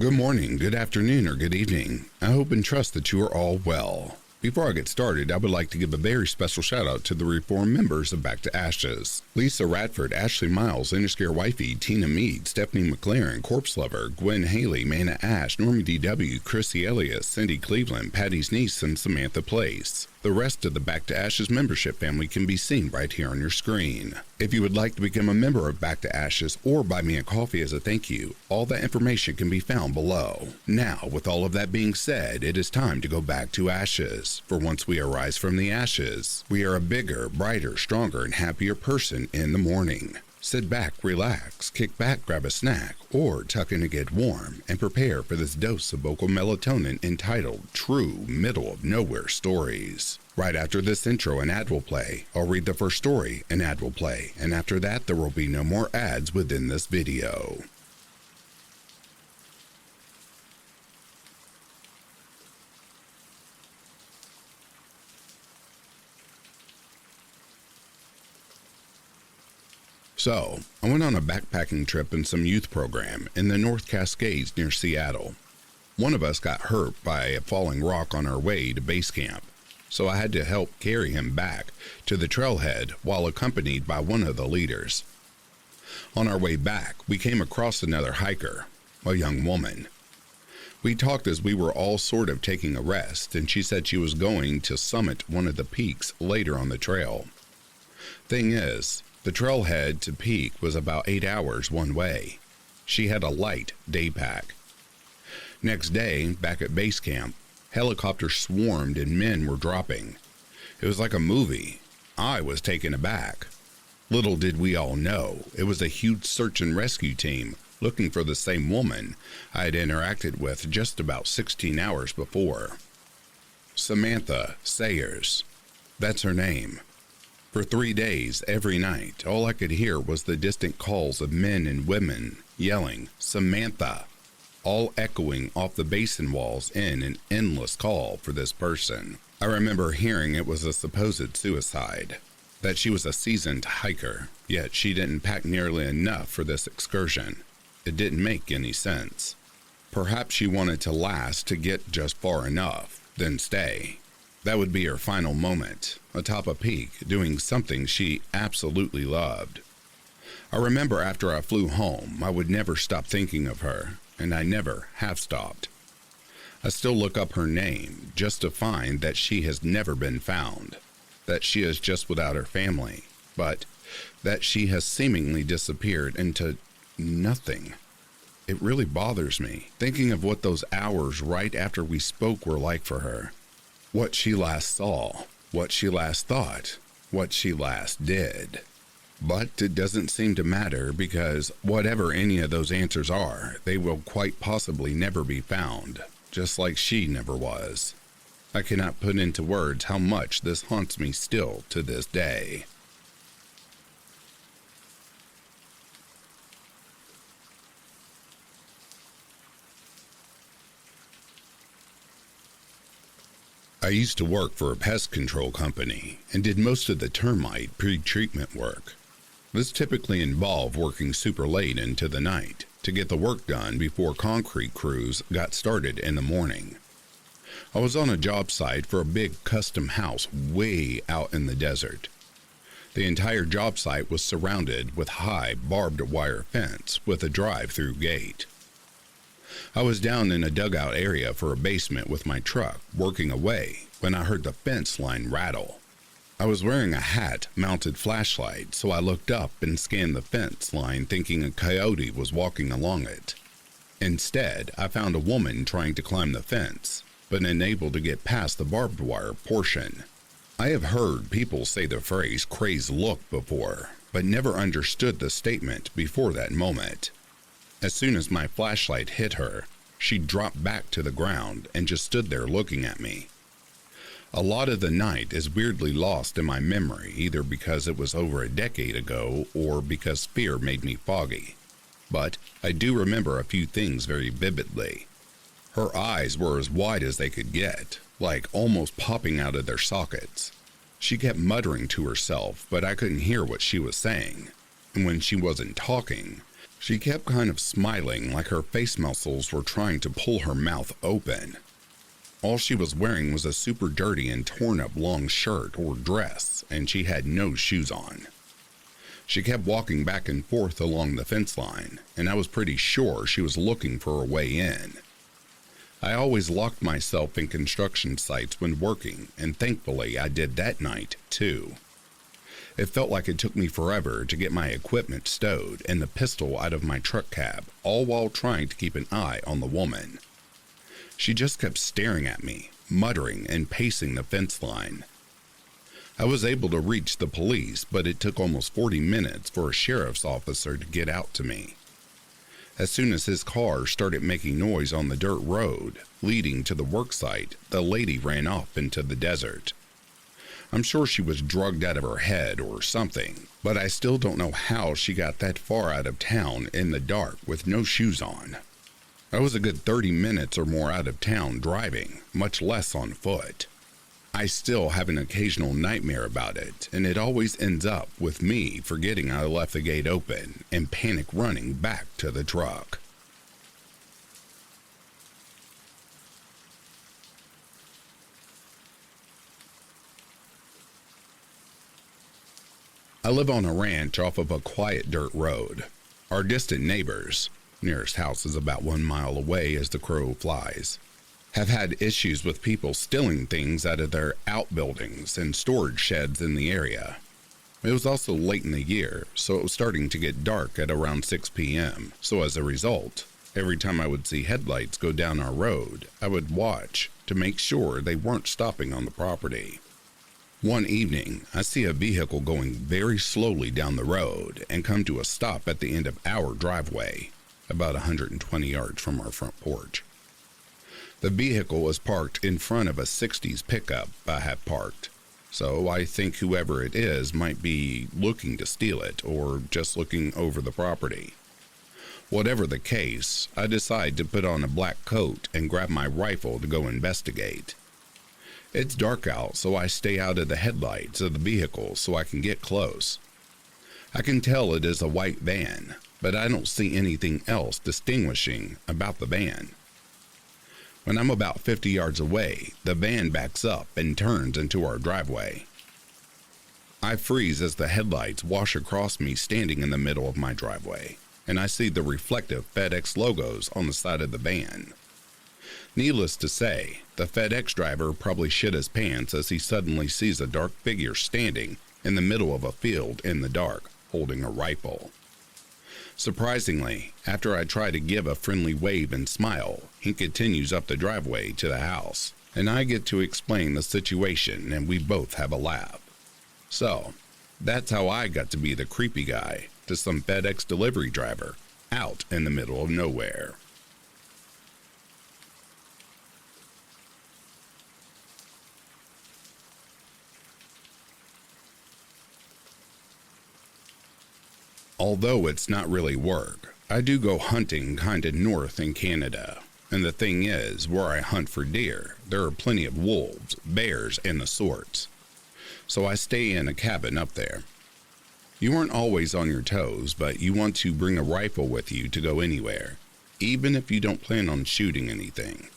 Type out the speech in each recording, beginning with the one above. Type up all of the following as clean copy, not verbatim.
Good morning, good afternoon, or good evening. I hope and trust that you are all well. Before I get started, I would like to give a very special shout out to the reformed members of Back to Ashes. Lisa Radford, Ashley Miles, Interscare Wifey, Tina Mead, Stephanie McLaren, Corpse Lover, Gwen Haley, Mana Ash, Normie DW, Chrissy Elias, Cindy Cleveland, Patty's niece, and Samantha Place. The rest of the Back to Ashes membership family can be seen right here on your screen. If you would like to become a member of Back to Ashes or buy me a coffee as a thank you, all that information can be found below. Now, with all of that being said, it is time to go back to ashes. For once we arise from the ashes, we are a bigger, brighter, stronger, and happier person in the morning. Sit back, relax, kick back, grab a snack, or tuck in to get warm and prepare for this dose of vocal melatonin entitled True Middle of Nowhere Stories. Right after this intro, an ad will play. I'll read the first story, an ad will play, and after that there will be no more ads within this video. So, I went on a backpacking trip in some youth program in the North Cascades near Seattle. One of us got hurt by a falling rock on our way to base camp, so I had to help carry him back to the trailhead while accompanied by one of the leaders. On our way back, we came across another hiker, a young woman. We talked as we were all sort of taking a rest, and she said she was going to summit one of the peaks later on the trail. Thing is, the trailhead to peak was about 8 hours one way. She had a light day pack. Next day, back at base camp, helicopters swarmed and men were dropping. It was like a movie. I was taken aback. Little did we all know, it was a huge search and rescue team looking for the same woman I had interacted with just about 16 hours before. Samantha Sayers. That's her name. For 3 days, every night, all I could hear was the distant calls of men and women yelling, "Samantha," all echoing off the basin walls in an endless call for this person. I remember hearing it was a supposed suicide, that she was a seasoned hiker, yet she didn't pack nearly enough for this excursion. It didn't make any sense. Perhaps she wanted to last to get just far enough, then stay. That would be her final moment, atop a peak, doing something she absolutely loved. I remember after I flew home, I would never stop thinking of her, and I never have stopped. I still look up her name just to find that she has never been found, that she is just without her family, but that she has seemingly disappeared into nothing. It really bothers me, thinking of what those hours right after we spoke were like for her. What she last saw, what she last thought, what she last did. But it doesn't seem to matter because whatever any of those answers are, they will quite possibly never be found, just like she never was. I cannot put into words how much this haunts me still to this day. I used to work for a pest control company and did most of the termite pre-treatment work. This typically involved working super late into the night to get the work done before concrete crews got started in the morning. I was on a job site for a big custom house way out in the desert. The entire job site was surrounded with high barbed wire fence with a drive-through gate. I was down in a dugout area for a basement with my truck, working away, when I heard the fence line rattle. I was wearing a hat-mounted flashlight, so I looked up and scanned the fence line thinking a coyote was walking along it. Instead, I found a woman trying to climb the fence, but unable to get past the barbed wire portion. I have heard people say the phrase crazed look before, but never understood the statement before that moment. As soon as my flashlight hit her, she dropped back to the ground and just stood there looking at me. A lot of the night is weirdly lost in my memory, either because it was over a decade ago or because fear made me foggy. But I do remember a few things very vividly. Her eyes were as wide as they could get, like almost popping out of their sockets. She kept muttering to herself, but I couldn't hear what she was saying. And when she wasn't talking, She kept kind of smiling like her face muscles were trying to pull her mouth open. All she was wearing was a super dirty and torn up long shirt or dress, and she had no shoes on. She kept walking back and forth along the fence line, and I was pretty sure she was looking for a way in. I always locked myself in construction sites when working, and thankfully I did that night too. It felt like it took me forever to get my equipment stowed and the pistol out of my truck cab, all while trying to keep an eye on the woman. She just kept staring at me, muttering and pacing the fence line. I was able to reach the police, but it took almost 40 minutes for a sheriff's officer to get out to me. As soon as his car started making noise on the dirt road leading to the worksite, the lady ran off into the desert. I'm sure she was drugged out of her head or something, but I still don't know how she got that far out of town in the dark with no shoes on. I was a good 30 minutes or more out of town driving, much less on foot. I still have an occasional nightmare about it, and it always ends up with me forgetting I left the gate open and panic running back to the truck. I live on a ranch off of a quiet dirt road. Our distant neighbors, nearest house is about 1 mile away as the crow flies, have had issues with people stealing things out of their outbuildings and storage sheds in the area. It was also late in the year, so it was starting to get dark at around 6 p.m. So as a result, every time I would see headlights go down our road, I would watch to make sure they weren't stopping on the property. One evening, I see a vehicle going very slowly down the road and come to a stop at the end of our driveway, about 120 yards from our front porch. The vehicle was parked in front of a 60s pickup I have parked, so I think whoever it is might be looking to steal it or just looking over the property. Whatever the case, I decide to put on a black coat and grab my rifle to go investigate. It's dark out, so I stay out of the headlights of the vehicle so I can get close. I can tell it is a white van, but I don't see anything else distinguishing about the van. When I'm about 50 yards away, the van backs up and turns into our driveway. I freeze as the headlights wash across me standing in the middle of my driveway, and I see the reflective FedEx logos on the side of the van. Needless to say, the FedEx driver probably shit his pants as he suddenly sees a dark figure standing in the middle of a field in the dark, holding a rifle. Surprisingly, after I try to give a friendly wave and smile, he continues up the driveway to the house, and I get to explain the situation and we both have a laugh. So, that's how I got to be the creepy guy to some FedEx delivery driver out in the middle of nowhere. Although it's not really work, I do go hunting kinda north in Canada. And the thing is, where I hunt for deer, there are plenty of wolves, bears, and the sorts. So I stay in a cabin up there. You aren't always on your toes, but you want to bring a rifle with you to go anywhere, even if you don't plan on shooting anything.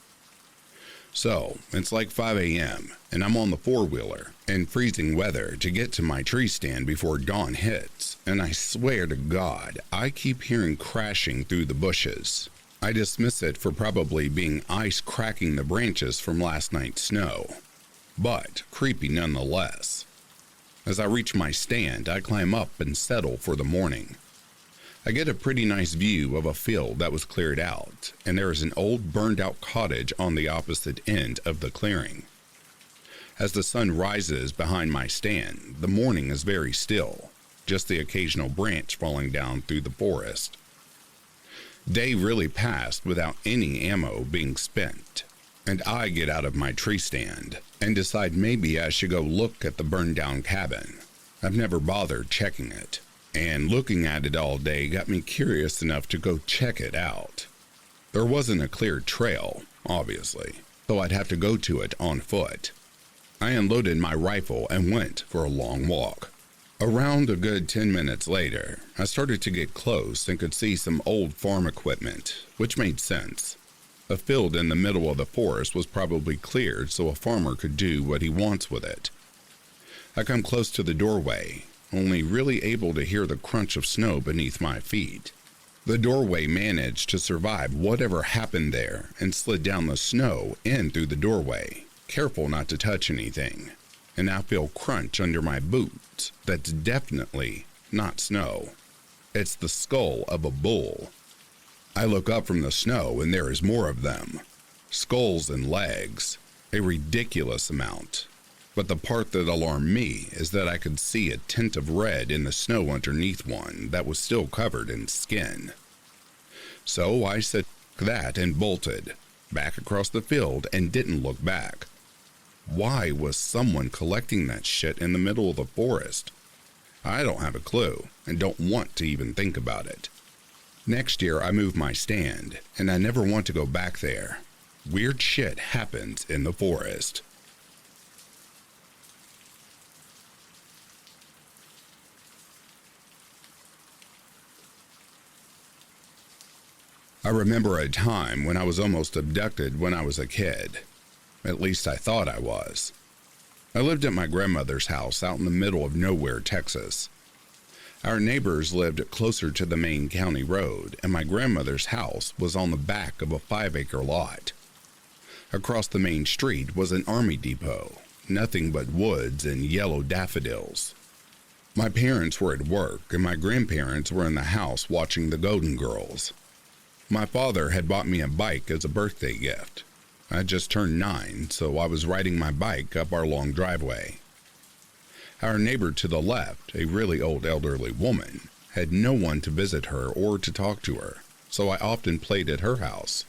So, it's like 5 a.m., and I'm on the four-wheeler in freezing weather to get to my tree stand before dawn hits, and I swear to God, I keep hearing crashing through the bushes. I dismiss it for probably being ice cracking the branches from last night's snow, but creepy nonetheless. As I reach my stand, I climb up and settle for the morning. I get a pretty nice view of a field that was cleared out, and there is an old burned-out cottage on the opposite end of the clearing. As the sun rises behind my stand, the morning is very still, just the occasional branch falling down through the forest. Day really passed without any ammo being spent, and I get out of my tree stand and decide maybe I should go look at the burned-down cabin. I've never bothered checking it, and looking at it all day got me curious enough to go check it out. There wasn't a clear trail, obviously, so I'd have to go to it on foot. I unloaded my rifle and went for a long walk. Around a good 10 minutes later, I started to get close and could see some old farm equipment, which made sense. A field in the middle of the forest was probably cleared so a farmer could do what he wants with it. I come close to the doorway, only really able to hear the crunch of snow beneath my feet. The doorway managed to survive whatever happened there and slid down the snow in through the doorway, careful not to touch anything. And I feel crunch under my boots that's definitely not snow. It's the skull of a bull. I look up from the snow and there is more of them. Skulls and legs, a ridiculous amount. But the part that alarmed me is that I could see a tint of red in the snow underneath one that was still covered in skin. So I said that and bolted back across the field and didn't look back. Why was someone collecting that shit in the middle of the forest? I don't have a clue and don't want to even think about it. Next year I move my stand and I never want to go back there. Weird shit happens in the forest. I remember a time when I was almost abducted when I was a kid. At least I thought I was. I lived at my grandmother's house out in the middle of nowhere, Texas. Our neighbors lived closer to the main county road, and my grandmother's house was on the back of a 5-acre lot. Across the main street was an army depot, nothing but woods and yellow daffodils. My parents were at work, and my grandparents were in the house watching the Golden Girls. My father had bought me a bike as a birthday gift. I just turned 9, so I was riding my bike up our long driveway. Our neighbor to the left, a really old elderly woman, had no one to visit her or to talk to her, so I often played at her house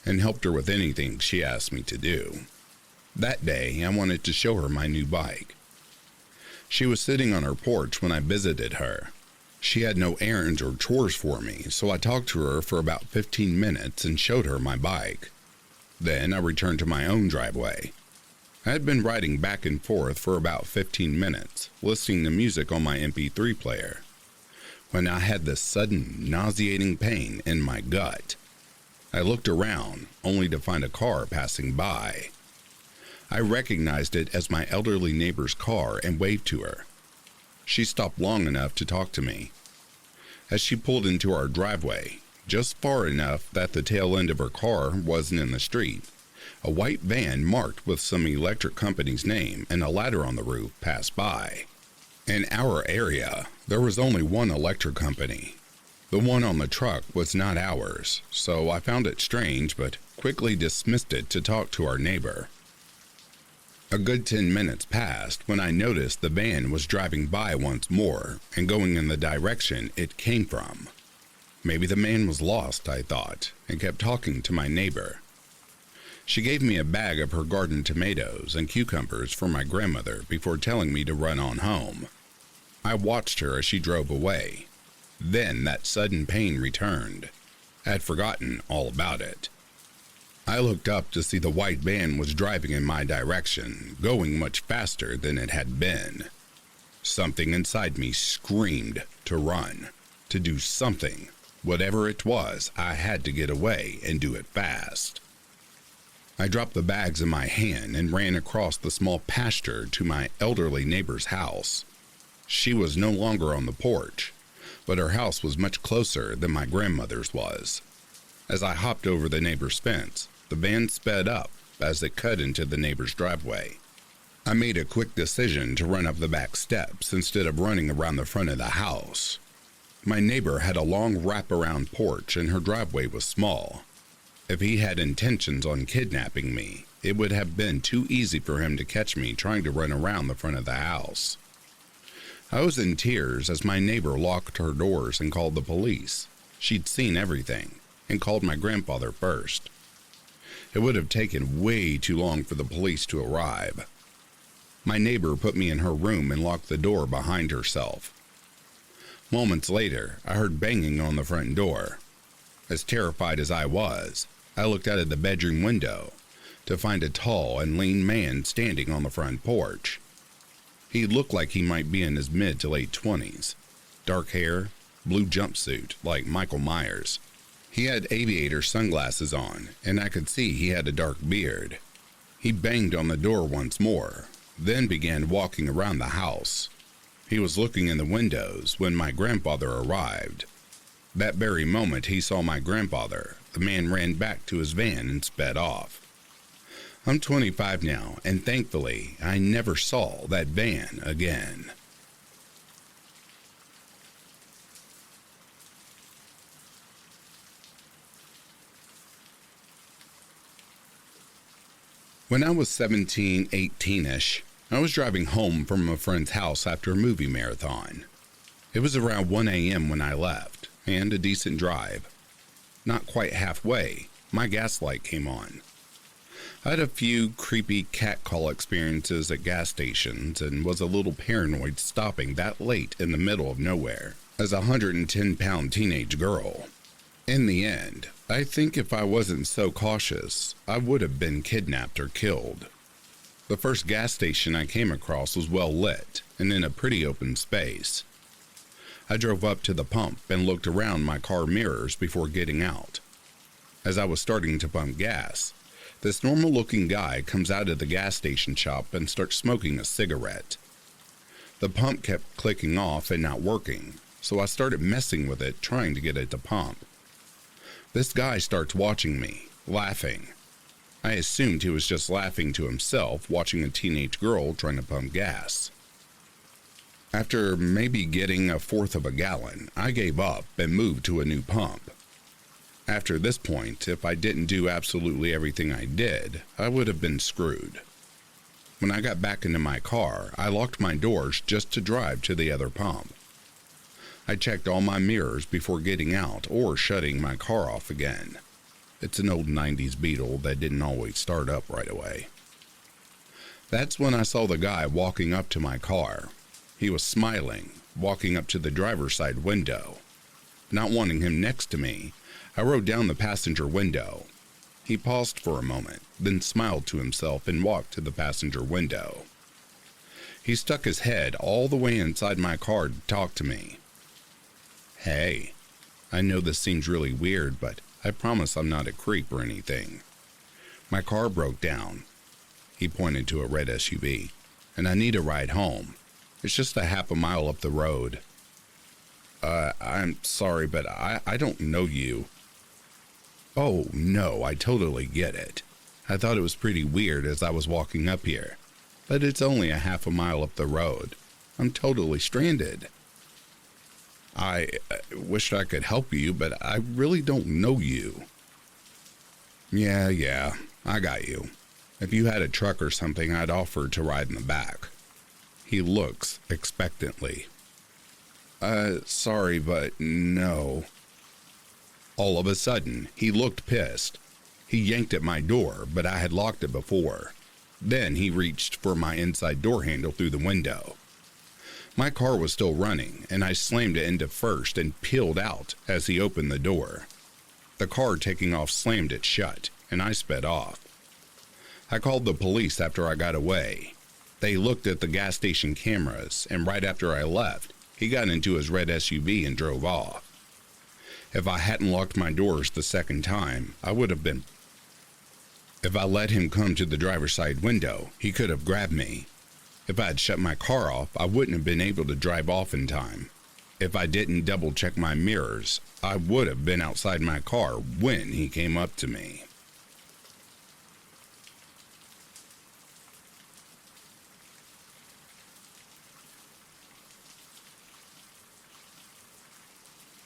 and helped her with anything she asked me to do. That day, I wanted to show her my new bike. She was sitting on her porch when I visited her. She had no errands or chores for me, so I talked to her for about 15 minutes and showed her my bike. Then I returned to my own driveway. I had been riding back and forth for about 15 minutes, listening to music on my MP3 player, when I had this sudden, nauseating pain in my gut. I looked around, only to find a car passing by. I recognized it as my elderly neighbor's car and waved to her. She stopped long enough to talk to me. As she pulled into our driveway, just far enough that the tail end of her car wasn't in the street, a white van marked with some electric company's name and a ladder on the roof passed by. In our area, there was only one electric company. The one on the truck was not ours, so I found it strange but quickly dismissed it to talk to our neighbor. A good 10 minutes passed when I noticed the van was driving by once more and going in the direction it came from. Maybe the man was lost, I thought, and kept talking to my neighbor. She gave me a bag of her garden tomatoes and cucumbers for my grandmother before telling me to run on home. I watched her as she drove away. Then that sudden pain returned. I had forgotten all about it. I looked up to see the white van was driving in my direction, going much faster than it had been. Something inside me screamed to run, to do something. Whatever it was, I had to get away and do it fast. I dropped the bags in my hand and ran across the small pasture to my elderly neighbor's house. She was no longer on the porch, but her house was much closer than my grandmother's was. As I hopped over the neighbor's fence, the van sped up as it cut into the neighbor's driveway. I made a quick decision to run up the back steps instead of running around the front of the house. My neighbor had a long wraparound porch and her driveway was small. If he had intentions on kidnapping me, it would have been too easy for him to catch me trying to run around the front of the house. I was in tears as my neighbor locked her doors and called the police. She'd seen everything and called my grandfather first. It would have taken way too long for the police to arrive. My neighbor put me in her room and locked the door behind herself. Moments later, I heard banging on the front door. As terrified as I was, I looked out of the bedroom window to find a tall and lean man standing on the front porch. He looked like he might be in his mid to late 20s. Dark hair, blue jumpsuit like Michael Myers. He had aviator sunglasses on, and I could see he had a dark beard. He banged on the door once more, then began walking around the house. He was looking in the windows when my grandfather arrived. That very moment he saw my grandfather, the man ran back to his van and sped off. I'm 25 now, and thankfully, I never saw that van again. When I was 17, 18-ish, I was driving home from a friend's house after a movie marathon. It was around 1 a.m. when I left, and a decent drive. Not quite halfway, my gas light came on. I had a few creepy catcall experiences at gas stations and was a little paranoid stopping that late in the middle of nowhere as a 110-pound teenage girl. In the end, I think if I wasn't so cautious, I would have been kidnapped or killed. The first gas station I came across was well lit and in a pretty open space. I drove up to the pump and looked around my car mirrors before getting out. As I was starting to pump gas, this normal-looking guy comes out of the gas station shop and starts smoking a cigarette. The pump kept clicking off and not working, so I started messing with it, trying to get it to pump. This guy starts watching me, laughing. I assumed he was just laughing to himself, watching a teenage girl trying to pump gas. After maybe getting a fourth of a gallon, I gave up and moved to a new pump. After this point, if I didn't do absolutely everything I did, I would have been screwed. When I got back into my car, I locked my doors just to drive to the other pump. I checked all my mirrors before getting out or shutting my car off again. It's an old 90s Beetle that didn't always start up right away. That's when I saw the guy walking up to my car. He was smiling, walking up to the driver's side window. Not wanting him next to me, I rolled down the passenger window. He paused for a moment, then smiled to himself and walked to the passenger window. He stuck his head all the way inside my car to talk to me. Hey, I know this seems really weird, but I promise I'm not a creep or anything. My car broke down. He pointed to a red SUV, and I need a ride home. It's just a half a mile up the road. I'm sorry, but I don't know you. Oh, no, I totally get it. I thought it was pretty weird as I was walking up here, but it's only a half a mile up the road. I'm totally stranded. I wished I could help you, but I really don't know you. Yeah, I got you. If you had a truck or something, I'd offer to ride in the back. He looks expectantly. Sorry, but no. All of a sudden, he looked pissed. He yanked at my door, but I had locked it before. Then he reached for my inside door handle through the window. My car was still running, and I slammed it into first and peeled out as he opened the door. The car taking off slammed it shut, and I sped off. I called the police after I got away. They looked at the gas station cameras, and right after I left, he got into his red SUV and drove off. If I hadn't locked my doors the second time, I would have been. If I let him come to the driver's side window, he could have grabbed me. If I had shut my car off, I wouldn't have been able to drive off in time. If I didn't double check my mirrors, I would have been outside my car when he came up to me.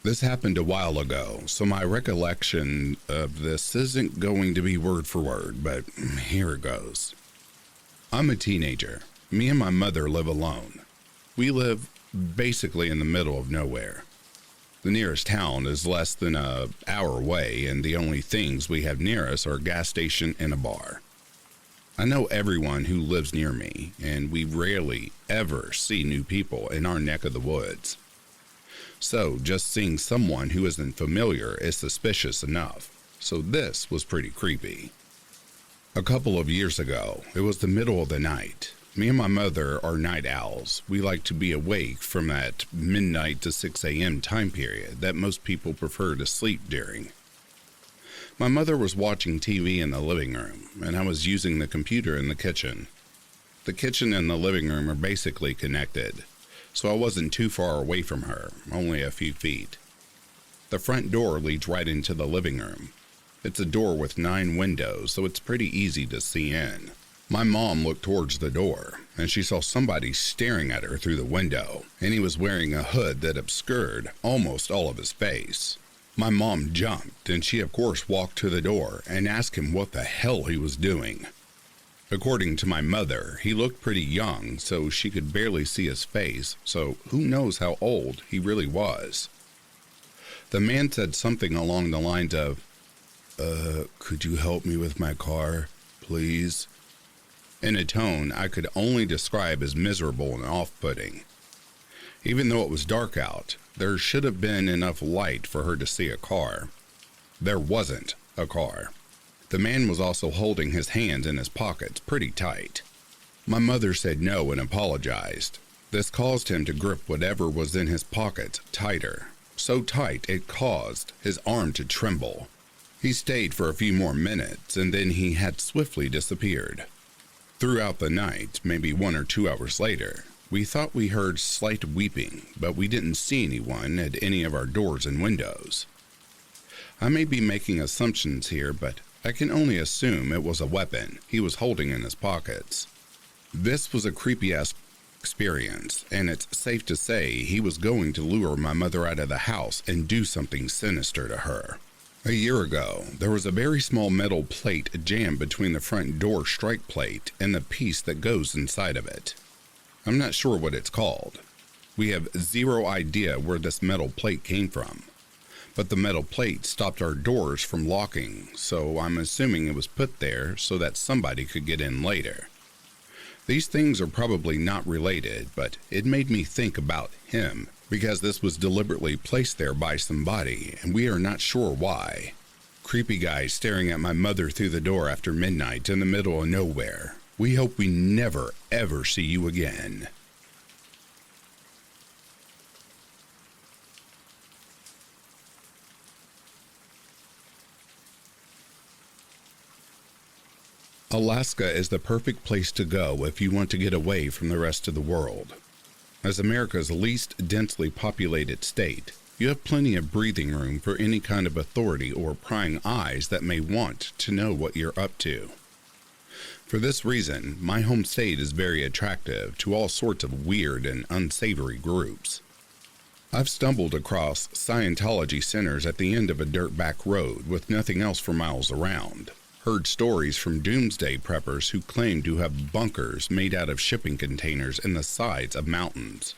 This happened a while ago, so my recollection of this isn't going to be word for word, but here it goes. I'm a teenager. Me and my mother live alone. We live basically in the middle of nowhere. The nearest town is less than an hour away, and the only things we have near us are a gas station and a bar. I know everyone who lives near me, and we rarely ever see new people in our neck of the woods. So just seeing someone who isn't familiar is suspicious enough, so this was pretty creepy. A couple of years ago, it was the middle of the night. Me and my mother are night owls. We like to be awake from that midnight to 6 a.m. time period that most people prefer to sleep during. My mother was watching TV in the living room, and I was using the computer in the kitchen. The kitchen and the living room are basically connected, so I wasn't too far away from her, only a few feet. The front door leads right into the living room. It's a door with 9 windows, so it's pretty easy to see in. My mom looked towards the door, and she saw somebody staring at her through the window, and he was wearing a hood that obscured almost all of his face. My mom jumped, and she of course walked to the door and asked him what the hell he was doing. According to my mother, he looked pretty young, so she could barely see his face, so who knows how old he really was. The man said something along the lines of, could you help me with my car, please? In a tone I could only describe as miserable and off-putting. Even though it was dark out, there should have been enough light for her to see a car. There wasn't a car. The man was also holding his hands in his pockets pretty tight. My mother said no and apologized. This caused him to grip whatever was in his pockets tighter, so tight it caused his arm to tremble. He stayed for a few more minutes, and then he had swiftly disappeared. Throughout the night, maybe 1 or 2 hours later, we thought we heard slight weeping, but we didn't see anyone at any of our doors and windows. I may be making assumptions here, but I can only assume it was a weapon he was holding in his pockets. This was a creepy-ass experience, and it's safe to say he was going to lure my mother out of the house and do something sinister to her. A year ago, there was a very small metal plate jammed between the front door strike plate and the piece that goes inside of it. I'm not sure what it's called. We have zero idea where this metal plate came from. But the metal plate stopped our doors from locking, so I'm assuming it was put there so that somebody could get in later. These things are probably not related, but it made me think about him, because this was deliberately placed there by somebody, and we are not sure why. Creepy guy staring at my mother through the door after midnight in the middle of nowhere. We hope we never, ever see you again. Alaska is the perfect place to go if you want to get away from the rest of the world. As America's least densely populated state, you have plenty of breathing room for any kind of authority or prying eyes that may want to know what you're up to. For this reason, my home state is very attractive to all sorts of weird and unsavory groups. I've stumbled across Scientology centers at the end of a dirt-back road with nothing else for miles around. Heard stories from doomsday preppers who claim to have bunkers made out of shipping containers in the sides of mountains,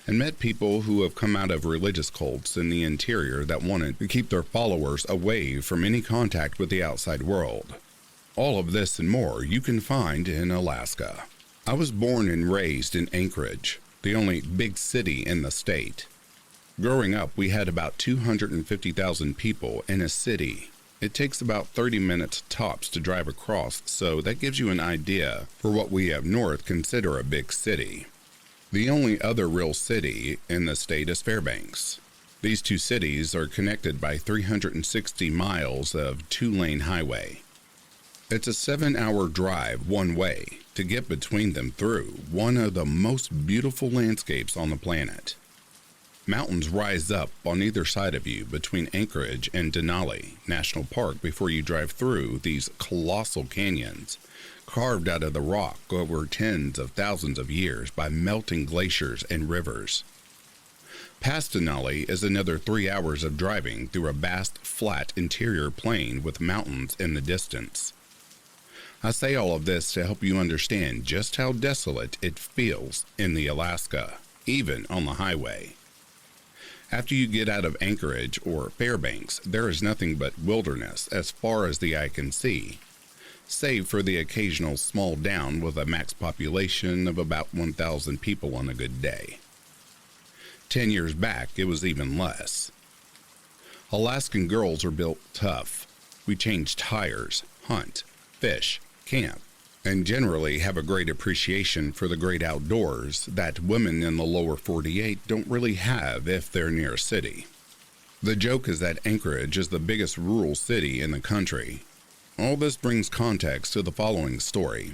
and met people who have come out of religious cults in the interior that wanted to keep their followers away from any contact with the outside world. All of this and more you can find in Alaska. I was born and raised in Anchorage, the only big city in the state. Growing up, we had about 250,000 people in a city. It takes about 30 minutes tops to drive across, so that gives you an idea for what we up north consider a big city. The only other real city in the state is Fairbanks. These two cities are connected by 360 miles of 2-lane highway. It's a 7-hour drive one way to get between them through one of the most beautiful landscapes on the planet. Mountains rise up on either side of you between Anchorage and Denali National Park before you drive through these colossal canyons, carved out of the rock over tens of thousands of years by melting glaciers and rivers. Past Denali is another 3 hours of driving through a vast, flat interior plain with mountains in the distance. I say all of this to help you understand just how desolate it feels in the Alaska, even on the highway. After you get out of Anchorage or Fairbanks, there is nothing but wilderness as far as the eye can see, save for the occasional small town with a max population of about 1,000 people on a good day. 10 years back, it was even less. Alaskan girls are built tough. We change tires, hunt, fish, camp, and generally have a great appreciation for the great outdoors that women in the lower 48 don't really have if they're near a city. The joke is that Anchorage is the biggest rural city in the country. All this brings context to the following story.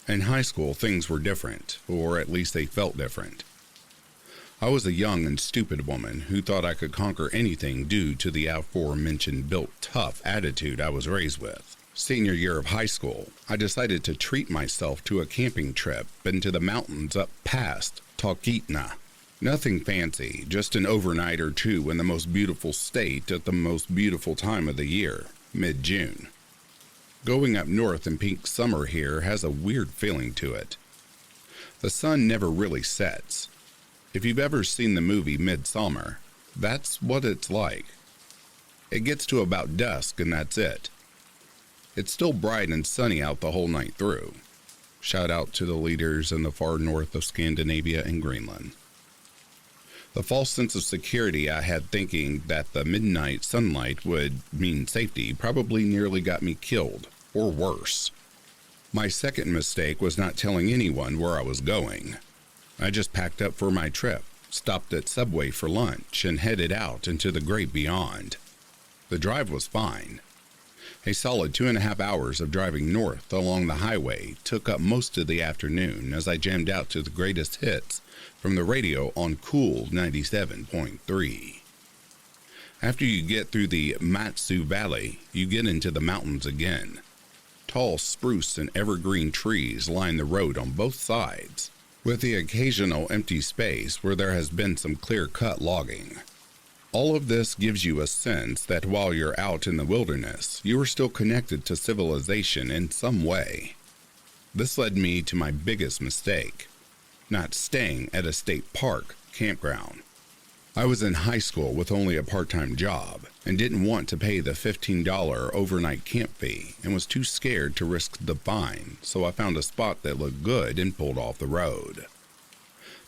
In high school, things were different, or at least they felt different. I was a young and stupid woman who thought I could conquer anything due to the aforementioned built tough attitude I was raised with. Senior year of high school, I decided to treat myself to a camping trip into the mountains up past Talkeetna. Nothing fancy, just an overnight or two in the most beautiful state at the most beautiful time of the year, mid-June. Going up north in peak summer here has a weird feeling to it. The sun never really sets. If you've ever seen the movie Midsummer, that's what it's like. It gets to about dusk and that's it. It's still bright and sunny out the whole night through. Shout out to the leaders in the far north of Scandinavia and Greenland. The false sense of security I had thinking that the midnight sunlight would mean safety probably nearly got me killed, or worse. My second mistake was not telling anyone where I was going. I just packed up for my trip, stopped at Subway for lunch, and headed out into the great beyond. The drive was fine. A solid 2.5 hours of driving north along the highway took up most of the afternoon as I jammed out to the greatest hits from the radio on Cool 97.3. After you get through the Matsu Valley, you get into the mountains again. Tall spruce and evergreen trees line the road on both sides, with the occasional empty space where there has been some clear-cut logging. All of this gives you a sense that while you're out in the wilderness, you are still connected to civilization in some way. This led me to my biggest mistake, not staying at a state park campground. I was in high school with only a part-time job and didn't want to pay the $15 overnight camp fee and was too scared to risk the fine, so I found a spot that looked good and pulled off the road.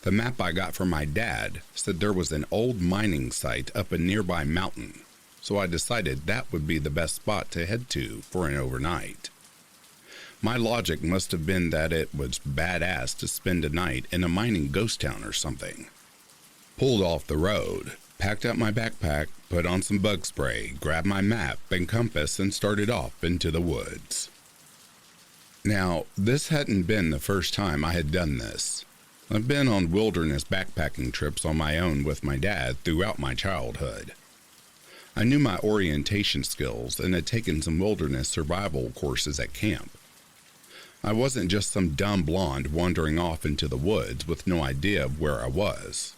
The map I got from my dad said there was an old mining site up a nearby mountain, so I decided that would be the best spot to head to for an overnight. My logic must have been that it was badass to spend a night in a mining ghost town or something. Pulled off the road, packed up my backpack, put on some bug spray, grabbed my map and compass and started off into the woods. Now, this hadn't been the first time I had done this. I've been on wilderness backpacking trips on my own with my dad throughout my childhood. I knew my orientation skills and had taken some wilderness survival courses at camp. I wasn't just some dumb blonde wandering off into the woods with no idea of where I was.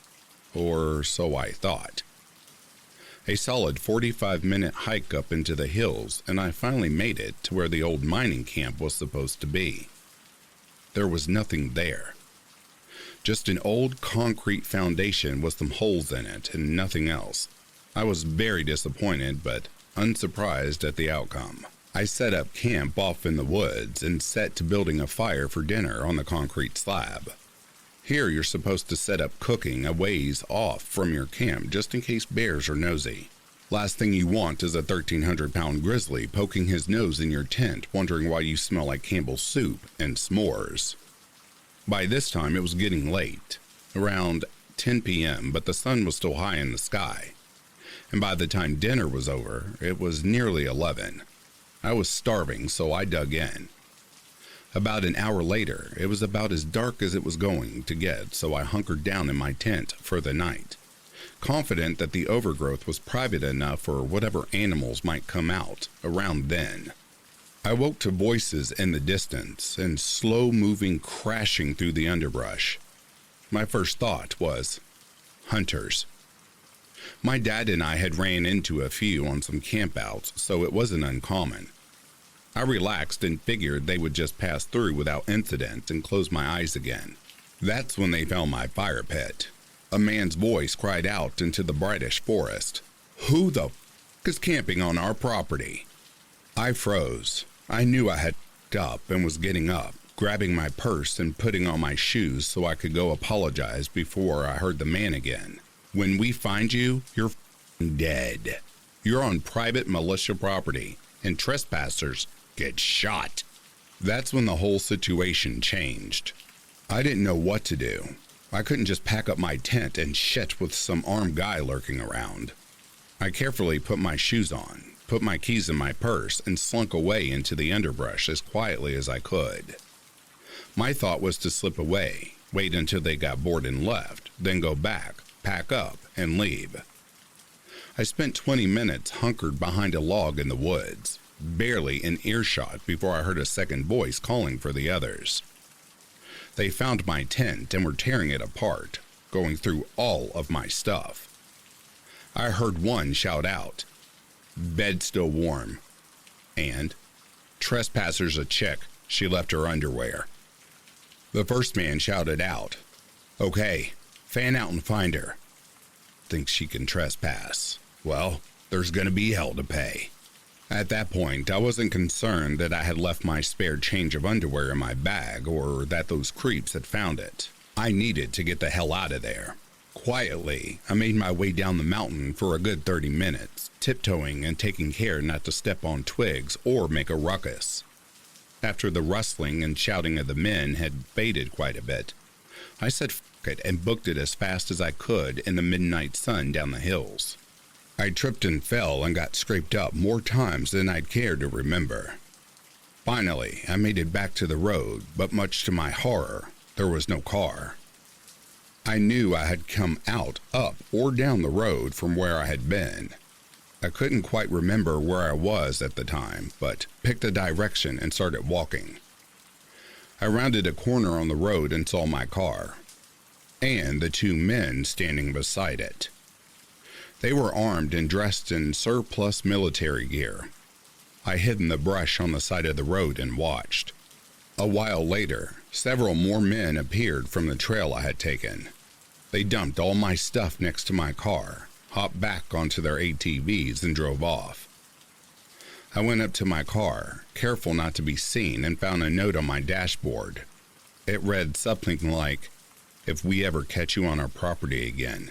Or so I thought. A solid 45-minute hike up into the hills, and I finally made it to where the old mining camp was supposed to be. There was nothing there. Just an old concrete foundation with some holes in it and nothing else. I was very disappointed, but unsurprised at the outcome. I set up camp off in the woods and set to building a fire for dinner on the concrete slab. Here you're supposed to set up cooking a ways off from your camp just in case bears are nosy. Last thing you want is a 1,300-pound grizzly poking his nose in your tent wondering why you smell like Campbell's soup and s'mores. By this time it was getting late, around 10 p.m., but the sun was still high in the sky. And by the time dinner was over, it was nearly 11. I was starving, so I dug in. About an hour later, it was about as dark as it was going to get, so I hunkered down in my tent for the night, confident that the overgrowth was private enough for whatever animals might come out around then. I woke to voices in the distance and slow-moving crashing through the underbrush. My first thought was, hunters. My dad and I had ran into a few on some campouts, so it wasn't uncommon. I relaxed and figured they would just pass through without incident and close my eyes again. That's when they found my fire pit. A man's voice cried out into the brightish forest. "Who the f*** is camping on our property?" I froze. I knew I had f***ed up and was getting up, grabbing my purse and putting on my shoes so I could go apologize before I heard the man again. "When we find you, you're f***ing dead. You're on private militia property, and trespassers get shot." That's when the whole situation changed. I didn't know what to do. I couldn't just pack up my tent and shit with some armed guy lurking around. I carefully put my shoes on, put my keys in my purse, and slunk away into the underbrush as quietly as I could. My thought was to slip away, wait until they got bored and left, then go back, pack up, and leave. I spent 20 minutes hunkered behind a log in the woods, barely in earshot before I heard a second voice calling for the others. They found my tent and were tearing it apart, going through all of my stuff. I heard one shout out, "Bed still warm," and "Trespassers a chick, she left her underwear." The first man shouted out, "Okay, fan out and find her. Thinks she can trespass. Well, there's gonna be hell to pay." At that point, I wasn't concerned that I had left my spare change of underwear in my bag or that those creeps had found it. I needed to get the hell out of there. Quietly, I made my way down the mountain for a good 30 minutes, tiptoeing and taking care not to step on twigs or make a ruckus. After the rustling and shouting of the men had faded quite a bit, I said f*** it and booked it as fast as I could in the midnight sun down the hills. I tripped and fell and got scraped up more times than I'd care to remember. Finally, I made it back to the road, but much to my horror, there was no car. I knew I had come out, up, or down the road from where I had been. I couldn't quite remember where I was at the time, but picked a direction and started walking. I rounded a corner on the road and saw my car, and the two men standing beside it. They were armed and dressed in surplus military gear. I hid in the brush on the side of the road and watched. A while later, several more men appeared from the trail I had taken. They dumped all my stuff next to my car, hopped back onto their ATVs, and drove off. I went up to my car, careful not to be seen, and found a note on my dashboard. It read something like, "If we ever catch you on our property again,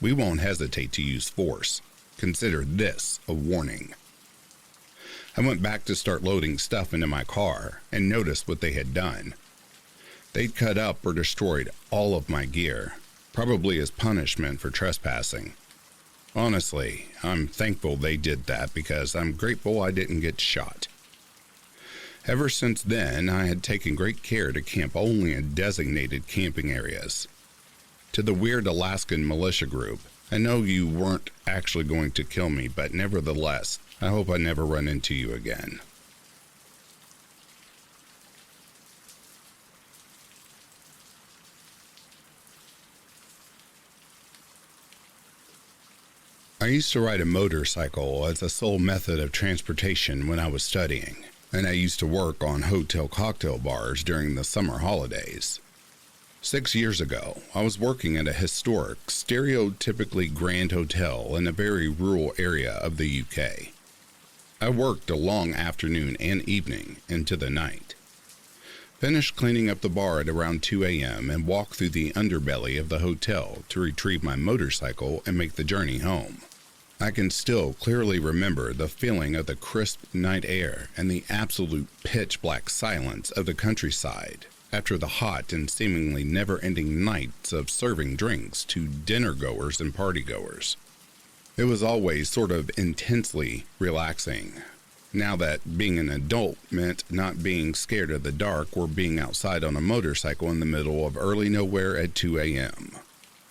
we won't hesitate to use force. Consider this a warning." I went back to start loading stuff into my car and noticed what they had done. They'd cut up or destroyed all of my gear, probably as punishment for trespassing. Honestly, I'm thankful they did that because I'm grateful I didn't get shot. Ever since then, I had taken great care to camp only in designated camping areas. To the weird Alaskan militia group, I know you weren't actually going to kill me, but nevertheless, I hope I never run into you again. I used to ride a motorcycle as a sole method of transportation when I was studying, and I used to work on hotel cocktail bars during the summer holidays. 6 years ago, I was working at a historic, stereotypically grand hotel in a very rural area of the UK. I worked a long afternoon and evening into the night. Finished cleaning up the bar at around 2 a.m. and walked through the underbelly of the hotel to retrieve my motorcycle and make the journey home. I can still clearly remember the feeling of the crisp night air and the absolute pitch-black silence of the countryside after the hot and seemingly never-ending nights of serving drinks to dinner-goers and party-goers. It was always sort of intensely relaxing, now that being an adult meant not being scared of the dark or being outside on a motorcycle in the middle of early nowhere at 2 a.m.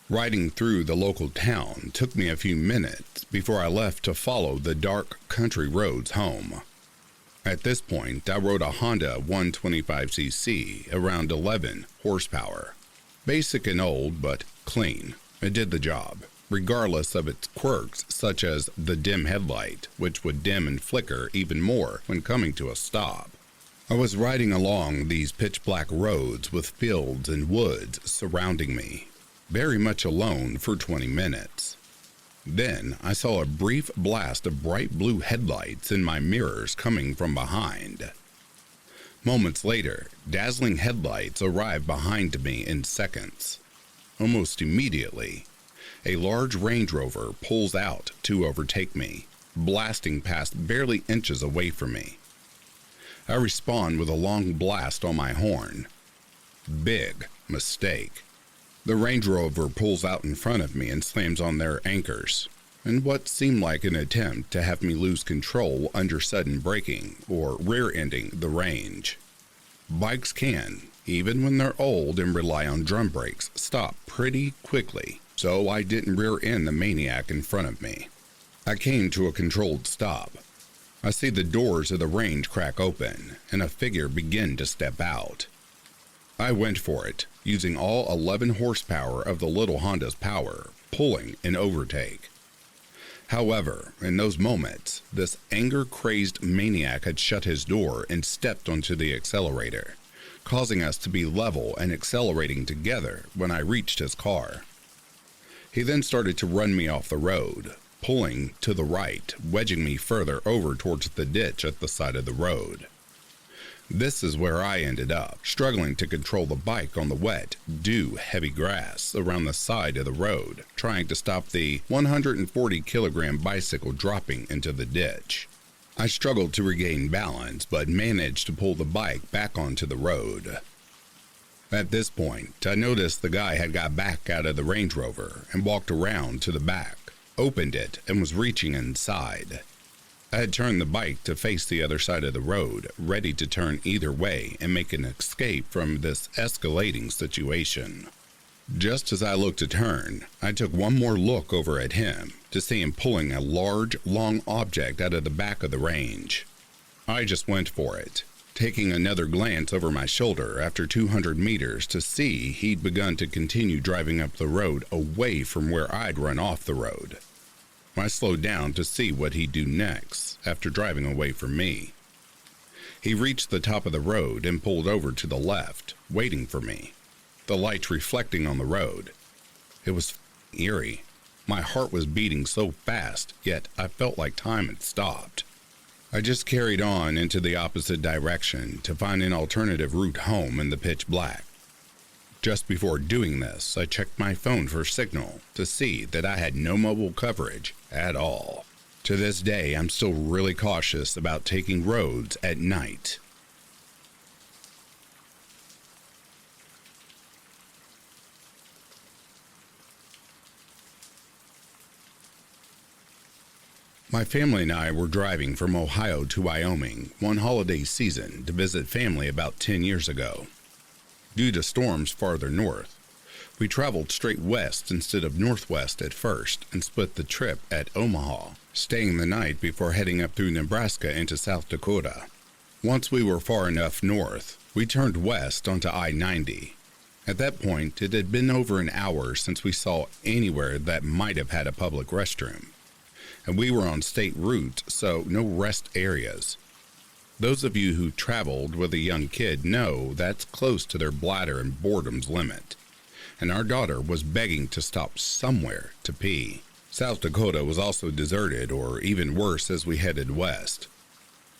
Riding through the local town took me a few minutes before I left to follow the dark country roads home. At this point, I rode a Honda 125cc, around 11 horsepower. Basic and old, but clean. It did the job, regardless of its quirks such as the dim headlight, which would dim and flicker even more when coming to a stop. I was riding along these pitch-black roads with fields and woods surrounding me, very much alone for 20 minutes. Then I saw a brief blast of bright blue headlights in my mirrors coming from behind. Moments later, dazzling headlights arrived behind me in seconds. Almost immediately, a large Range Rover pulls out to overtake me, blasting past barely inches away from me. I respond with a long blast on my horn. Big mistake. The Range Rover pulls out in front of me and slams on their anchors, in what seemed like an attempt to have me lose control under sudden braking or rear-ending the range. Bikes can, even when they're old and rely on drum brakes, stop pretty quickly, so I didn't rear-end the maniac in front of me. I came to a controlled stop. I see the doors of the range crack open, and a figure begin to step out. I went for it, using all 11 horsepower of the little Honda's power, pulling an overtake. However, in those moments, this anger-crazed maniac had shut his door and stepped onto the accelerator, causing us to be level and accelerating together when I reached his car. He then started to run me off the road, pulling to the right, wedging me further over towards the ditch at the side of the road. This is where I ended up, struggling to control the bike on the wet, dew-heavy grass around the side of the road, trying to stop the 140-kilogram bicycle dropping into the ditch. I struggled to regain balance, but managed to pull the bike back onto the road. At this point, I noticed the guy had got back out of the Range Rover and walked around to the back, opened it, and was reaching inside. I had turned the bike to face the other side of the road, ready to turn either way and make an escape from this escalating situation. Just as I looked to turn, I took one more look over at him to see him pulling a large, long object out of the back of the range. I just went for it, taking another glance over my shoulder after 200 meters to see he'd begun to continue driving up the road away from where I'd run off the road. I slowed down to see what he'd do next after driving away from me. He reached the top of the road and pulled over to the left, waiting for me, the lights reflecting on the road. It was eerie. My heart was beating so fast, yet I felt like time had stopped. I just carried on into the opposite direction to find an alternative route home in the pitch black. Just before doing this, I checked my phone for signal to see that I had no mobile coverage at all. To this day, I'm still really cautious about taking roads at night. My family and I were driving from Ohio to Wyoming one holiday season to visit family about 10 years ago. Due to storms farther north, we traveled straight west instead of northwest at first and split the trip at Omaha, staying the night before heading up through Nebraska into South Dakota. Once we were far enough north, we turned west onto I-90. At that point, it had been over an hour since we saw anywhere that might have had a public restroom, and we were on state route, so no rest areas. Those of you who traveled with a young kid know that's close to their bladder and boredom's limit, and our daughter was begging to stop somewhere to pee. South Dakota was also deserted, or even worse, as we headed west.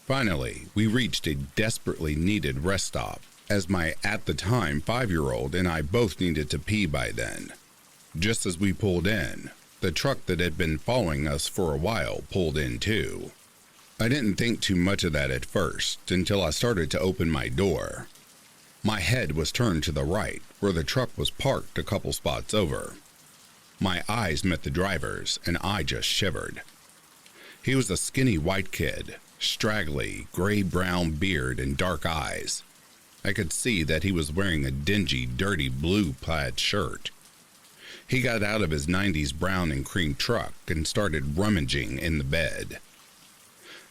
Finally, we reached a desperately needed rest stop, as my at the time 5-year-old and I both needed to pee by then. Just as we pulled in, the truck that had been following us for a while pulled in too. I didn't think too much of that at first until I started to open my door. My head was turned to the right, where the truck was parked a couple spots over. My eyes met the driver's, and I just shivered. He was a skinny white kid, straggly, gray-brown beard and dark eyes. I could see that he was wearing a dingy, dirty blue plaid shirt. He got out of his 90s brown and cream truck and started rummaging in the bed.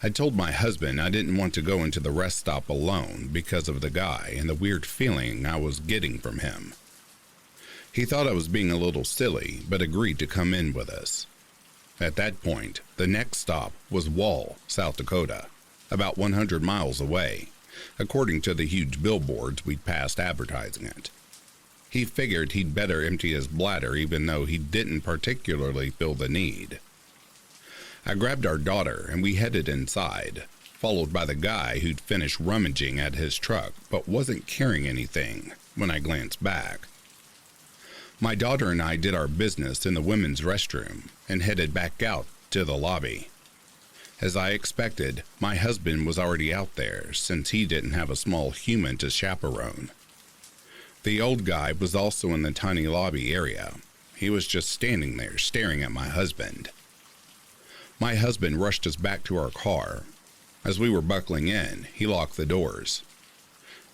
I told my husband I didn't want to go into the rest stop alone because of the guy and the weird feeling I was getting from him. He thought I was being a little silly, but agreed to come in with us. At that point, the next stop was Wall, South Dakota, about 100 miles away, according to the huge billboards we'd passed advertising it. He figured he'd better empty his bladder even though he didn't particularly feel the need. I grabbed our daughter and we headed inside, followed by the guy who'd finished rummaging at his truck but wasn't carrying anything when I glanced back. My daughter and I did our business in the women's restroom and headed back out to the lobby. As I expected, my husband was already out there since he didn't have a small human to chaperone. The old guy was also in the tiny lobby area. He was just standing there staring at my husband. My husband rushed us back to our car. As we were buckling in, he locked the doors.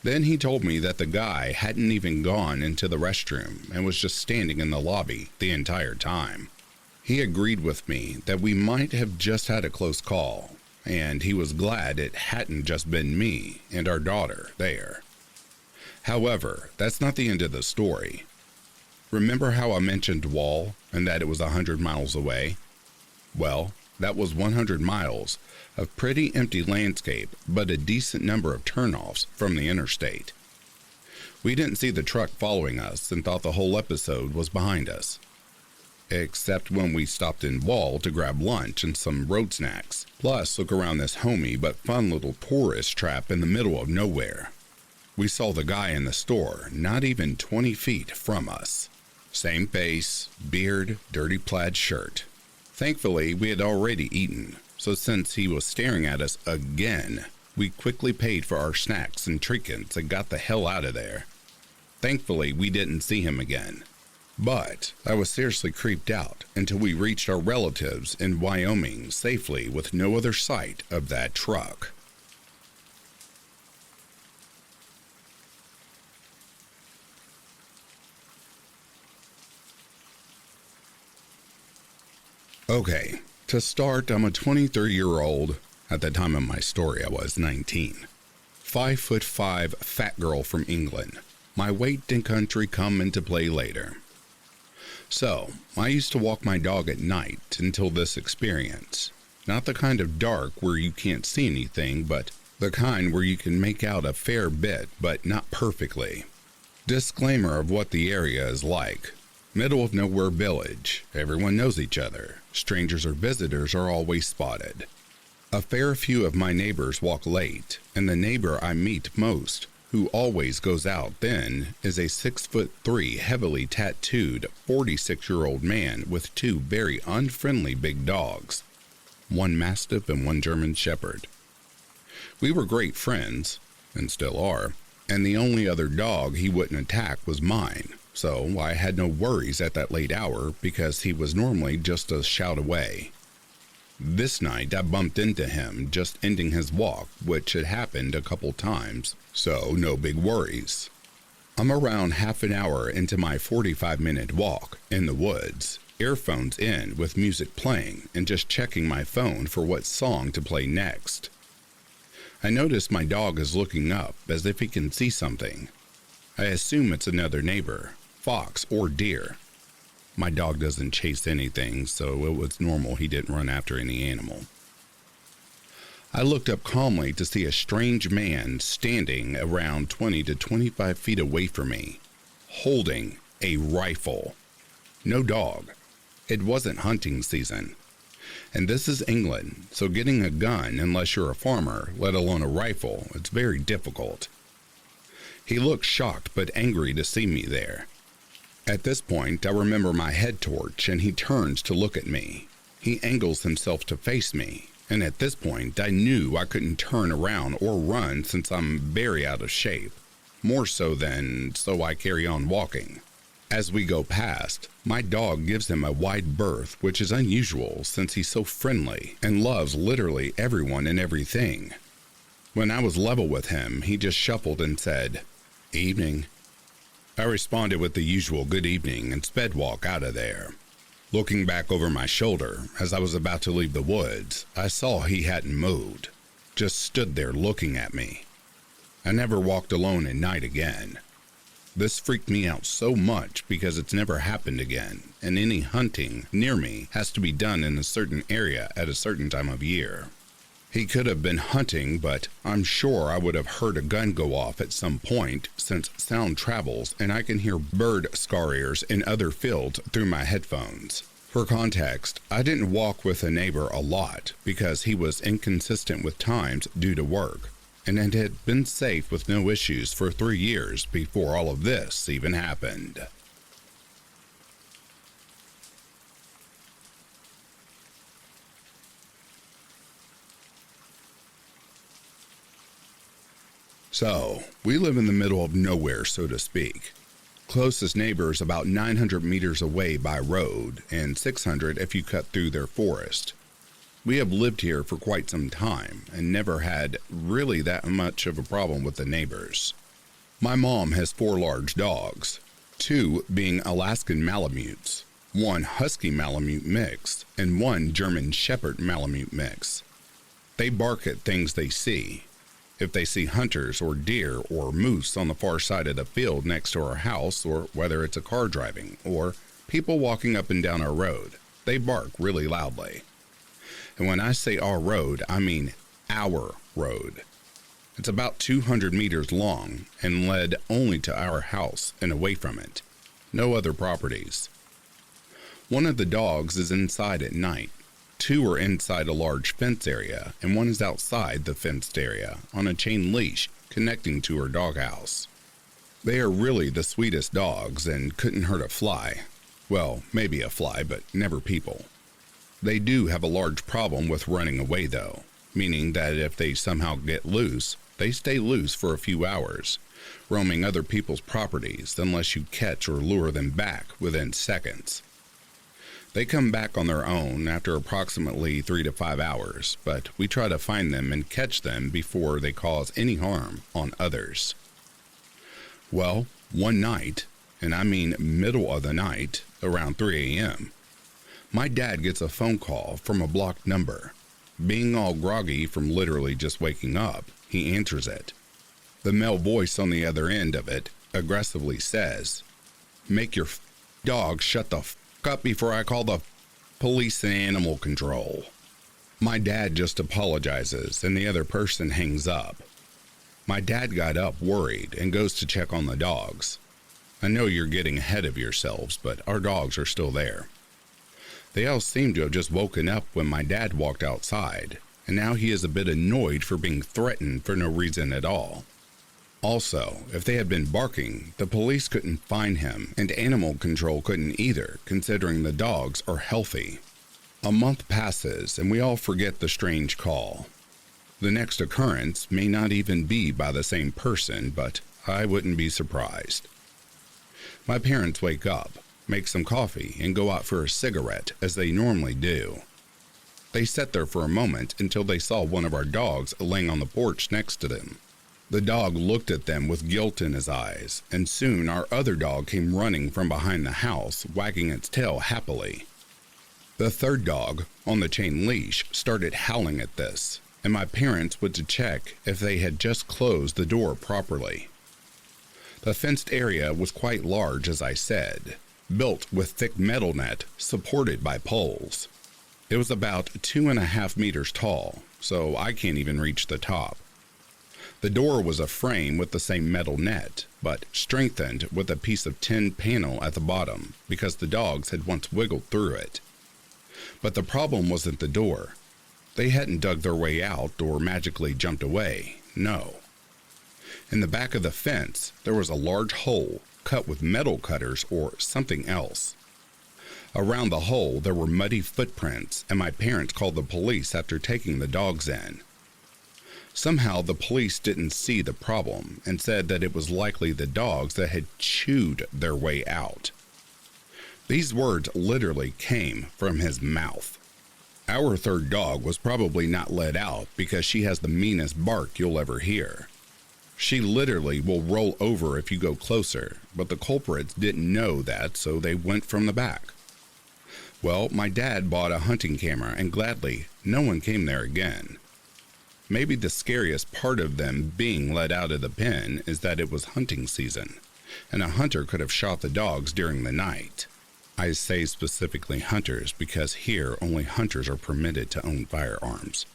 Then he told me that the guy hadn't even gone into the restroom and was just standing in the lobby the entire time. He agreed with me that we might have just had a close call, and he was glad it hadn't just been me and our daughter there. However, that's not the end of the story. Remember how I mentioned Wall and that it was 100 miles away? Well, that was 100 miles of pretty empty landscape, but a decent number of turnoffs from the interstate. We didn't see the truck following us and thought the whole episode was behind us. Except when we stopped in Wall to grab lunch and some road snacks, plus look around this homey but fun little tourist trap in the middle of nowhere. We saw the guy in the store not even 20 feet from us. Same face, beard, dirty plaid shirt. Thankfully, we had already eaten, so since he was staring at us again, we quickly paid for our snacks and trinkets and got the hell out of there. Thankfully, we didn't see him again. But I was seriously creeped out until we reached our relatives in Wyoming safely with no other sight of that truck. Okay, to start, I'm a 23-year-old. At the time of my story, I was 19. 5'5" fat girl from England. My weight and country come into play later. So, I used to walk my dog at night until this experience. Not the kind of dark where you can't see anything, but the kind where you can make out a fair bit, but not perfectly. Disclaimer of what the area is like. Middle of nowhere village. Everyone knows each other. Strangers or visitors are always spotted. A fair few of my neighbors walk late, and the neighbor I meet most, who always goes out then, is a 6'3", heavily tattooed 46-year-old man with two very unfriendly big dogs, one Mastiff and one German Shepherd. We were great friends, and still are, and the only other dog he wouldn't attack was mine, so I had no worries at that late hour because he was normally just a shout away. This night I bumped into him just ending his walk, which had happened a couple times, so no big worries. I'm around half an hour into my 45-minute walk in the woods, earphones in with music playing and just checking my phone for what song to play next. I notice my dog is looking up as if he can see something. I assume it's another neighbor, fox or deer. My dog doesn't chase anything, so it was normal he didn't run after any animal. I looked up calmly to see a strange man standing around 20 to 25 feet away from me, holding a rifle. No dog. It wasn't hunting season. And this is England, so getting a gun, unless you're a farmer, let alone a rifle, it's very difficult. He looked shocked but angry to see me there. At this point, I remember my head torch, and he turns to look at me. He angles himself to face me, and at this point, I knew I couldn't turn around or run since I'm very out of shape. More so than so I carry on walking. As we go past, my dog gives him a wide berth, which is unusual since he's so friendly and loves literally everyone and everything. When I was level with him, he just shuffled and said, "Evening." I responded with the usual good evening and sped walk out of there. Looking back over my shoulder as I was about to leave the woods, I saw he hadn't moved, just stood there looking at me. I never walked alone at night again. This freaked me out so much because it's never happened again, and any hunting near me has to be done in a certain area at a certain time of year. He could have been hunting, but I'm sure I would have heard a gun go off at some point since sound travels and I can hear bird scariers in other fields through my headphones. For context, I didn't walk with a neighbor a lot because he was inconsistent with times due to work, and it had been safe with no issues for 3 years before all of this even happened. So, we live in the middle of nowhere, so to speak. Closest neighbor is about 900 meters away by road, and 600 if you cut through their forest. We have lived here for quite some time and never had really that much of a problem with the neighbors. My mom has 4 large dogs, 2 being Alaskan Malamutes, 1 Husky Malamute mix, and 1 German Shepherd Malamute mix. They bark at things they see. If they see hunters or deer or moose on the far side of the field next to our house, or whether it's a car driving or people walking up and down our road, they bark really loudly. And when I say our road, I mean our road. It's about 200 meters long and led only to our house and away from it. No other properties. One of the dogs is inside at night. 2 are inside a large fence area, and 1 is outside the fenced area on a chain leash connecting to her doghouse. They are really the sweetest dogs and couldn't hurt a fly. Well, maybe a fly, but never people. They do have a large problem with running away though, meaning that if they somehow get loose, they stay loose for a few hours, roaming other people's properties unless you catch or lure them back within seconds. They come back on their own after approximately 3 to 5 hours, but we try to find them and catch them before they cause any harm on others. Well, one night, and I mean middle of the night, around 3 a.m., my dad gets a phone call from a blocked number. Being all groggy from literally just waking up, he answers it. The male voice on the other end of it aggressively says, "Make your dog shut the up before I call the police and animal control." My dad just apologizes and the other person hangs up. My dad got up worried and goes to check on the dogs. I know you're getting ahead of yourselves, but our dogs are still there. They all seem to have just woken up when my dad walked outside, and now he is a bit annoyed for being threatened for no reason at all. Also, if they had been barking, the police couldn't find him, and animal control couldn't either, considering the dogs are healthy. A month passes, and we all forget the strange call. The next occurrence may not even be by the same person, but I wouldn't be surprised. My parents wake up, make some coffee, and go out for a cigarette, as they normally do. They sat there for a moment until they saw one of our dogs laying on the porch next to them. The dog looked at them with guilt in his eyes, and soon our other dog came running from behind the house, wagging its tail happily. The third dog, on the chain leash, started howling at this, and my parents went to check if they had just closed the door properly. The fenced area was quite large, as I said, built with thick metal net supported by poles. It was about 2.5 meters tall, so I can't even reach the top. The door was a frame with the same metal net, but strengthened with a piece of tin panel at the bottom because the dogs had once wiggled through it. But the problem wasn't the door. They hadn't dug their way out or magically jumped away, no. In the back of the fence, there was a large hole cut with metal cutters or something else. Around the hole, there were muddy footprints, and my parents called the police after taking the dogs in. Somehow, the police didn't see the problem and said that it was likely the dogs that had chewed their way out. These words literally came from his mouth. Our third dog was probably not let out because she has the meanest bark you'll ever hear. She literally will roll over if you go closer, but the culprits didn't know that, so they went from the back. Well, my dad bought a hunting camera, and gladly, no one came there again. Maybe the scariest part of them being let out of the pen is that it was hunting season, and a hunter could have shot the dogs during the night. I say specifically hunters because here only hunters are permitted to own firearms.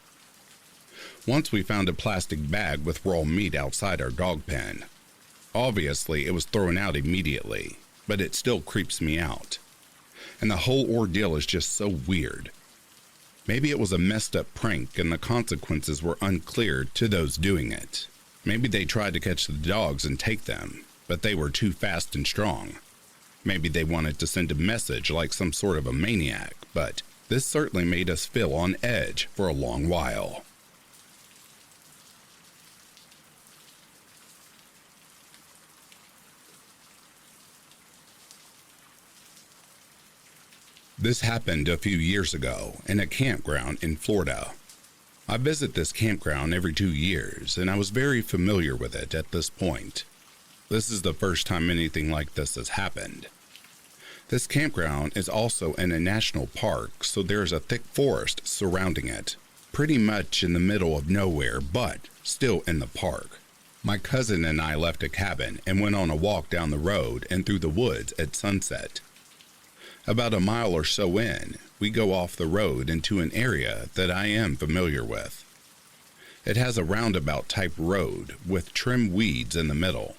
Once we found a plastic bag with raw meat outside our dog pen. Obviously, it was thrown out immediately, but it still creeps me out. And the whole ordeal is just so weird. Maybe it was a messed up prank and the consequences were unclear to those doing it. Maybe they tried to catch the dogs and take them, but they were too fast and strong. Maybe they wanted to send a message like some sort of a maniac, but this certainly made us feel on edge for a long while. This happened a few years ago in a campground in Florida. I visit this campground every 2 years, and I was very familiar with it at this point. This is the first time anything like this has happened. This campground is also in a national park, so there's a thick forest surrounding it, pretty much in the middle of nowhere, but still in the park. My cousin and I left a cabin and went on a walk down the road and through the woods at sunset. About a mile or so in, we go off the road into an area that I am familiar with. It has a roundabout type road with trim weeds in the middle.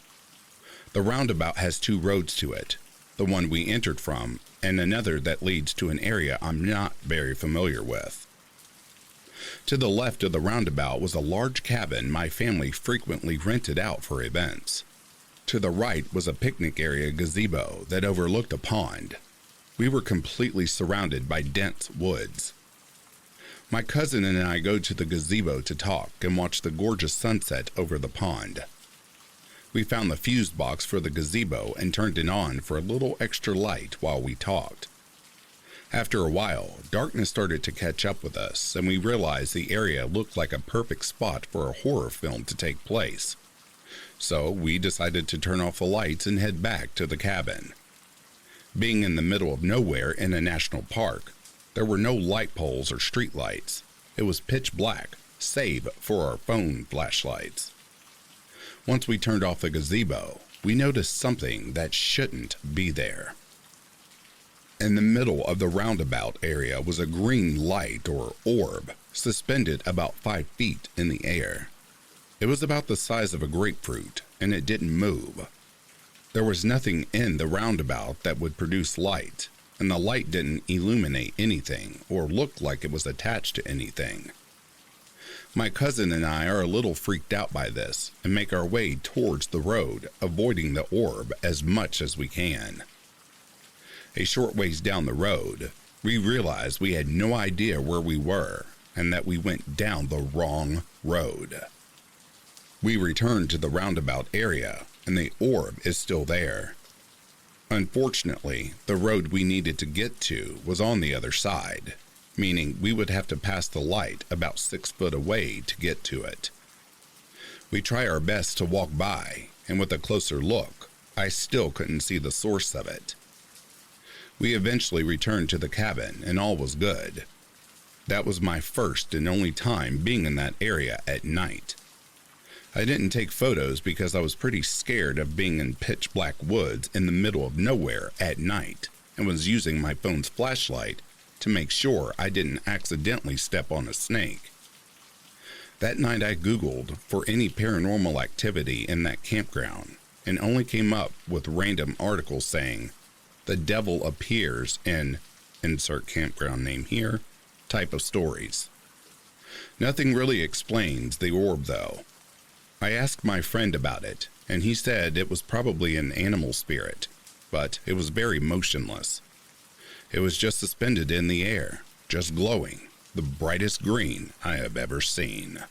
The roundabout has 2 roads to it, the one we entered from and another that leads to an area I'm not very familiar with. To the left of the roundabout was a large cabin my family frequently rented out for events. To the right was a picnic area gazebo that overlooked a pond. We were completely surrounded by dense woods. My cousin and I go to the gazebo to talk and watch the gorgeous sunset over the pond. We found the fuse box for the gazebo and turned it on for a little extra light while we talked. After a while, darkness started to catch up with us, and we realized the area looked like a perfect spot for a horror film to take place. So we decided to turn off the lights and head back to the cabin. Being in the middle of nowhere in a national park, there were no light poles or street lights. It was pitch black, save for our phone flashlights. Once we turned off the gazebo, we noticed something that shouldn't be there. In the middle of the roundabout area was a green light or orb suspended about 5 feet in the air. It was about the size of a grapefruit, and it didn't move. There was nothing in the roundabout that would produce light, and the light didn't illuminate anything or look like it was attached to anything. My cousin and I are a little freaked out by this and make our way towards the road, avoiding the orb as much as we can. A short ways down the road, we realized we had no idea where we were and that we went down the wrong road. We returned to the roundabout area, and the orb is still there. Unfortunately, the road we needed to get to was on the other side, meaning we would have to pass the light about 6 foot away to get to it. We try our best to walk by, and with a closer look, I still couldn't see the source of it. We eventually returned to the cabin, and all was good. That was my first and only time being in that area at night. I didn't take photos because I was pretty scared of being in pitch black woods in the middle of nowhere at night, and was using my phone's flashlight to make sure I didn't accidentally step on a snake. That night I Googled for any paranormal activity in that campground and only came up with random articles saying, "The devil appears in," insert campground name here, type of stories. Nothing really explains the orb though. I asked my friend about it, and he said it was probably an animal spirit, but it was very motionless. It was just suspended in the air, just glowing, the brightest green I have ever seen.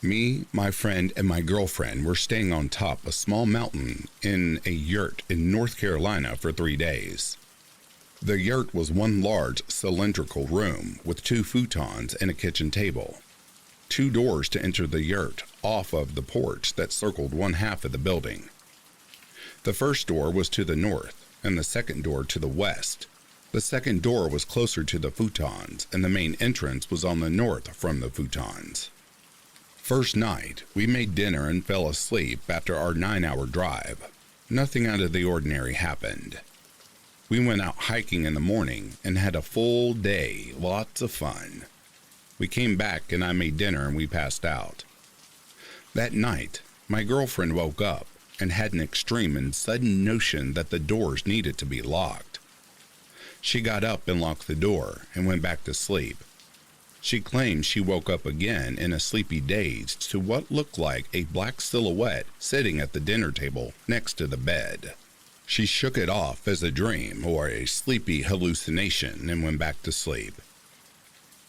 Me, my friend, and my girlfriend were staying on top a small mountain in a yurt in North Carolina for 3 days. The yurt was one large cylindrical room with 2 futons and a kitchen table. 2 doors to enter the yurt off of the porch that circled one half of the building. The first door was to the north and the second door to the west. The second door was closer to the futons, and the main entrance was on the north from the futons. First night, we made dinner and fell asleep after our 9-hour drive. Nothing out of the ordinary happened. We went out hiking in the morning and had a full day, lots of fun. We came back and I made dinner and we passed out. That night, my girlfriend woke up and had an extreme and sudden notion that the doors needed to be locked. She got up and locked the door and went back to sleep. She claimed she woke up again in a sleepy daze to what looked like a black silhouette sitting at the dinner table next to the bed. She shook it off as a dream or a sleepy hallucination and went back to sleep.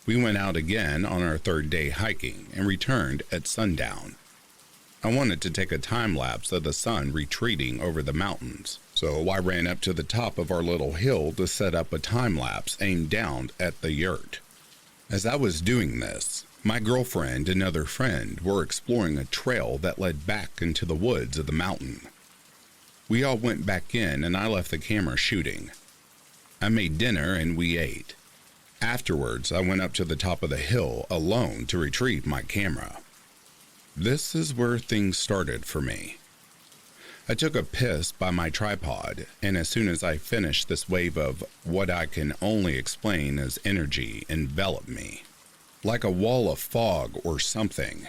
We went out again on our third day hiking and returned at sundown. I wanted to take a time lapse of the sun retreating over the mountains, so I ran up to the top of our little hill to set up a time lapse aimed down at the yurt. As I was doing this, my girlfriend and another friend were exploring a trail that led back into the woods of the mountain. We all went back in and I left the camera shooting. I made dinner and we ate. Afterwards, I went up to the top of the hill alone to retrieve my camera. This is where things started for me. I took a piss by my tripod, and as soon as I finished, this wave of what I can only explain as energy enveloped me, like a wall of fog or something.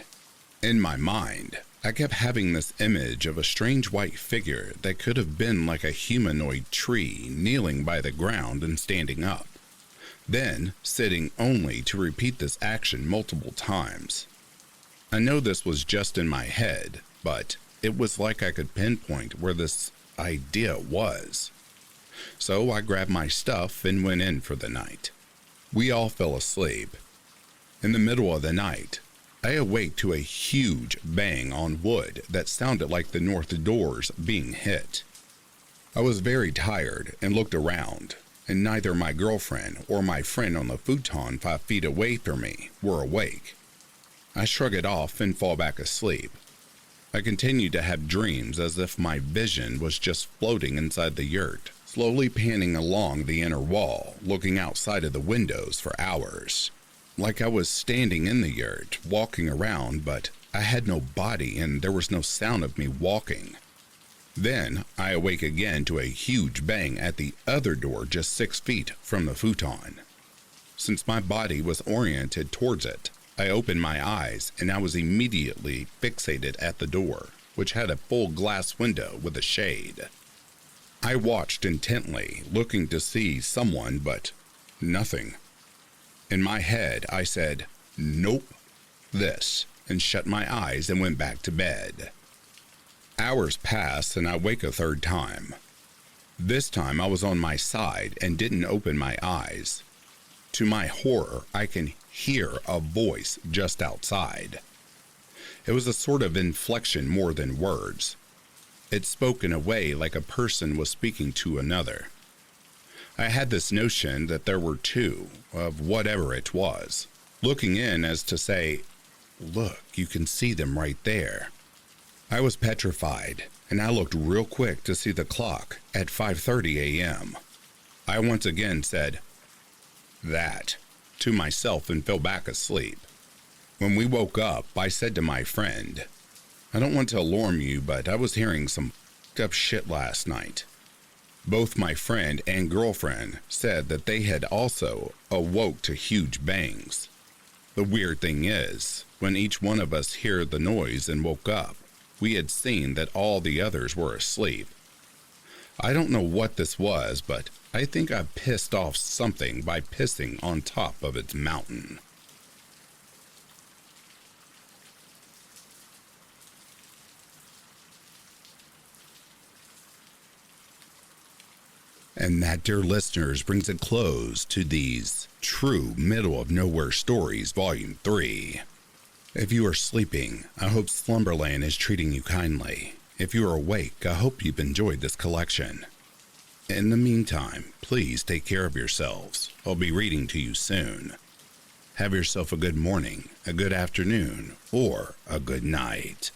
In my mind, I kept having this image of a strange white figure that could have been like a humanoid tree kneeling by the ground and standing up, then sitting only to repeat this action multiple times. I know this was just in my head, but it was like I could pinpoint where this idea was. So I grabbed my stuff and went in for the night. We all fell asleep. In the middle of the night, I awake to a huge bang on wood that sounded like the north doors being hit. I was very tired and looked around, and neither my girlfriend or my friend on the futon 5 feet away from me were awake. I shrug it off and fall back asleep. I continued to have dreams as if my vision was just floating inside the yurt, slowly panning along the inner wall, looking outside of the windows for hours. Like I was standing in the yurt, walking around, but I had no body and there was no sound of me walking. Then I awake again to a huge bang at the other door just 6 feet from the futon. Since my body was oriented towards it, I opened my eyes and I was immediately fixated at the door, which had a full glass window with a shade. I watched intently, looking to see someone, but nothing. In my head, I said, "Nope, this," and shut my eyes and went back to bed. Hours pass and I wake a third time. This time I was on my side and didn't open my eyes. To my horror, I can hear a voice just outside. It was a sort of inflection more than words. It spoke in a way like a person was speaking to another. I had this notion that there were two, of whatever it was, looking in as to say, "Look, you can see them right there." I was petrified, and I looked real quick to see the clock at 5:30 a.m. I once again said, "That," to myself and fell back asleep. When we woke up, I said to my friend, "I don't want to alarm you, but I was hearing some f***ed up shit last night." Both my friend and girlfriend said that they had also awoke to huge bangs. The weird thing is, when each one of us heard the noise and woke up, we had seen that all the others were asleep. I don't know what this was, but I think I pissed off something by pissing on top of its mountain. And that, dear listeners, brings a close to these True Middle of Nowhere Stories, Volume 3. If you are sleeping, I hope Slumberland is treating you kindly. If you are awake, I hope you've enjoyed this collection. In the meantime, please take care of yourselves. I'll be reading to you soon. Have yourself a good morning, a good afternoon, or a good night.